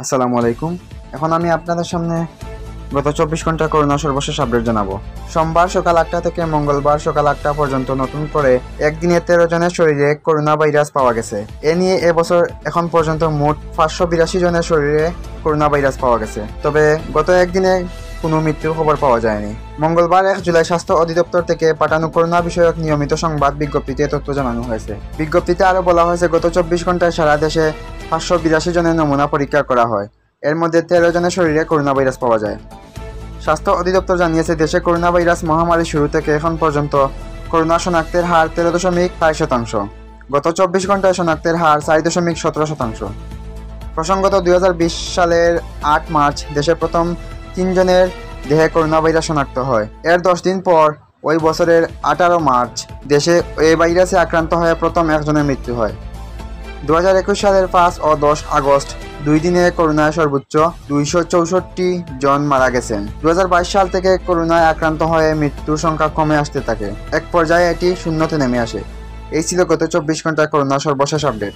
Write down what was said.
আসসালামু আলাইকুম। এখন আমি আপনাদের সামনে গত 24 ঘন্টার করোনা সর্বশেষ আপডেট জানাবো। সোমবার সকাল 8টা থেকে মঙ্গলবার সকাল 8টা পর্যন্ত নতুন করে একদিনে 13 জনের শরীরে করোনা ভাইরাস পাওয়া গেছে। এ নিয়ে এবছর এখন পর্যন্ত মোট 582 জনের শরীরে করোনা ভাইরাস পাওয়া গেছে। তবে গত একদিনে কোনো মৃত্যুর খবর পাওয়া যায়নি। মঙ্গলবার 1 জুলাই স্বাস্থ্য অধিদপ্তর থেকে পাঠানো করোনা বিষয়ক নিয়মিত সংবাদ বিজ্ঞপ্তিতে তথ্য জানানো হয়েছে। বিজ্ঞপ্তিতে আরও বলা হয়েছে, গত 24 ঘন্টায় সারা দেশে 582 জনের নমুনা পরীক্ষা করা হয়। এর মধ্যে 13 জনের শরীরে করোনা ভাইরাস পাওয়া যায়। স্বাস্থ্য অধিদপ্তর জানিয়েছে, দেশে করোনা ভাইরাস মহামারী শুরু থেকে এখন পর্যন্ত করোনা শনাক্তের হার 13.4%। গত 24 ঘন্টায় শনাক্তের হার 4.17%। প্রসঙ্গত 2020 সালের 8 মার্চ দেশে প্রথম 3 জনের দেহে করোনা ভাইরাস শনাক্ত হয়। এর 10 দিন পর ওই বছরের 18 মার্চ দেশে এই ভাইরাসে আক্রান্ত হয়ে প্রথম একজনের মৃত্যু হয়। 2021 সালের 5 ও 10 আগস্ট 2 দিনে করোনায় সর্বোচ্চ 264 জন মারা গেছেন। 2022 সাল থেকে করোনায় আক্রান্ত হয়ে মৃত্যুর সংখ্যা কমে আসতে থাকে। এক পর্যায়ে এটি শূন্যতে নেমে আসে। এই ছিল গত 24 ঘন্টার করোনা সর্বশেষ আপডেট।